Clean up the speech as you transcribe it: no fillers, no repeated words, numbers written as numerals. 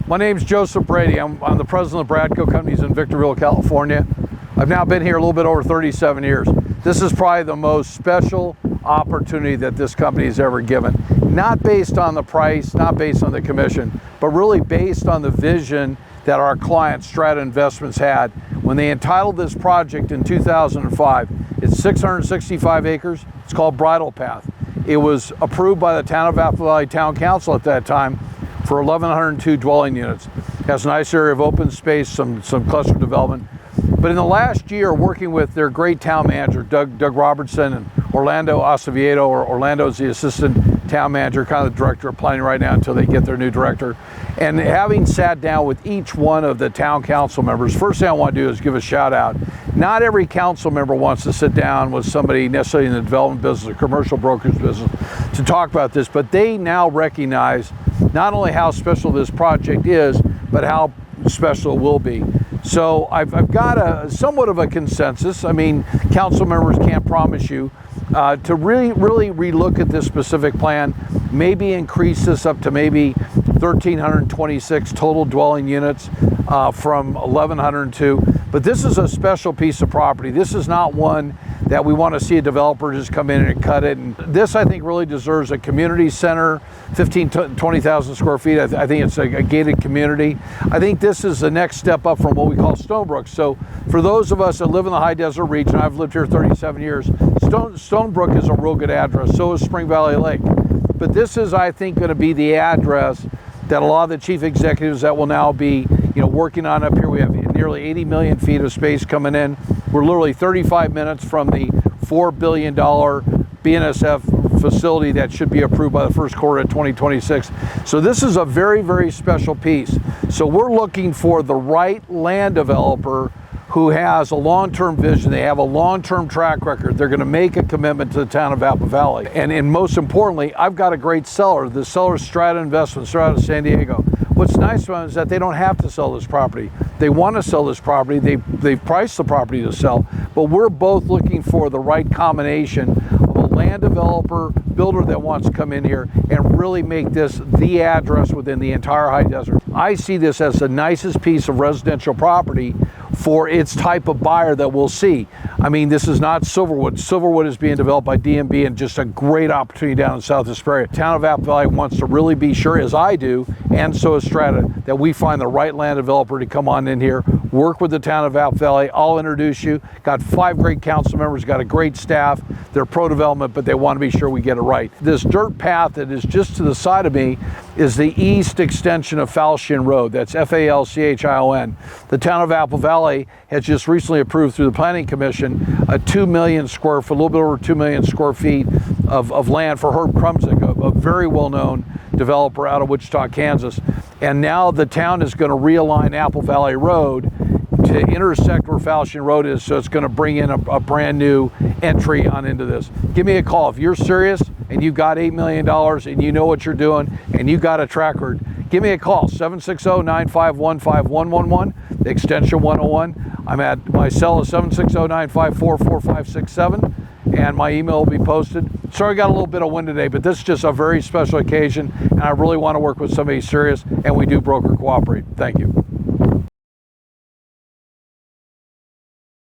My name's Joseph Brady. I'm the president of Bradco Companies in Victorville, California. I've now been here a little bit over 37 years. This is probably the most special opportunity that this company has ever given. Not based on the price, not based on the commission, but really based on the vision that our client Strata Investments had when they entitled this project in 2005. It's 665 acres. It's called Bridle Path. It was approved by the Town of Apple Valley Town Council at that time for 1,102 dwelling units. It has a nice area of open space, some cluster development. But in the last year, working with their great town manager, Doug Robertson, and Orlando Acevedo, or Orlando is the assistant town manager, kind of the director of planning right now until they get their new director. And having sat down with each one of the town council members, first thing I want to do is give a shout out. Not every council member wants to sit down with somebody necessarily in the development business or commercial brokerage business to talk about this, but they now recognize not only how special this project is, but how special it will be. So I've got a somewhat of a consensus. I mean, council members can't promise you to really relook at this specific plan, maybe increase this up to maybe 1,326 total dwelling units from 1,102. But this is a special piece of property. This is not one that we want to see a developer just come in and cut it. And this, I think, really deserves a community center, 15,000 to 20,000 square feet. I think it's a gated community. I think this is the next step up from what we call Stonebrook. So for those of us that live in the high desert region, I've lived here 37 years, Stonebrook is a real good address. So is Spring Valley Lake. But this is, I think, going to be the address that a lot of the chief executives that will now be working on up here. We have nearly 80 million feet of space coming in. We're literally 35 minutes from the $4 billion BNSF facility that should be approved by the first quarter of 2026. So this is a very, very special piece. So we're looking for the right land developer who has a long-term vision. They have a long-term track record. They're going to make a commitment to the town of Apple Valley. And most importantly, I've got a great seller. The seller is Strata Investments. They're out of San Diego. What's nice about it is that they don't have to sell this property. They want to sell this property. They've priced the property to sell. But we're both looking for the right combination of a land developer, builder that wants to come in here and really make this the address within the entire high desert. I see this as the nicest piece of residential property for its type of buyer that we'll see. I mean, this is not Silverwood. Silverwood is being developed by DMB and just a great opportunity down in South Hesperia. Town of Apple Valley wants to really be sure, as I do, and so is Strata, that we find the right land developer to come on in here, work with the town of Apple Valley. I'll introduce you. Got 5 great council members, got a great staff. They're pro-development, but they want to be sure we get it right. This dirt path that is just to the side of me is the east extension of Falchion Road. That's Falchion. The town of Apple Valley has just recently approved through the Planning Commission a 2 million square foot, a little bit over 2 million square feet of land for Herb Krumsick, a very well-known developer out of Wichita, Kansas. And now the town is going to realign Apple Valley Road to intersect where Falchion Road is, so it's going to bring in a brand new entry on into this. Give me a call if you're serious and you've got $8 million and you know what you're doing and you got a track record. Give me a call, 760-951-5111, extension 101. I'm at my cell is 760-954-4567, and my email will be posted. Sorry I got a little bit of wind today, but this is just a very special occasion, and I really want to work with somebody serious, and we do broker cooperate. Thank you.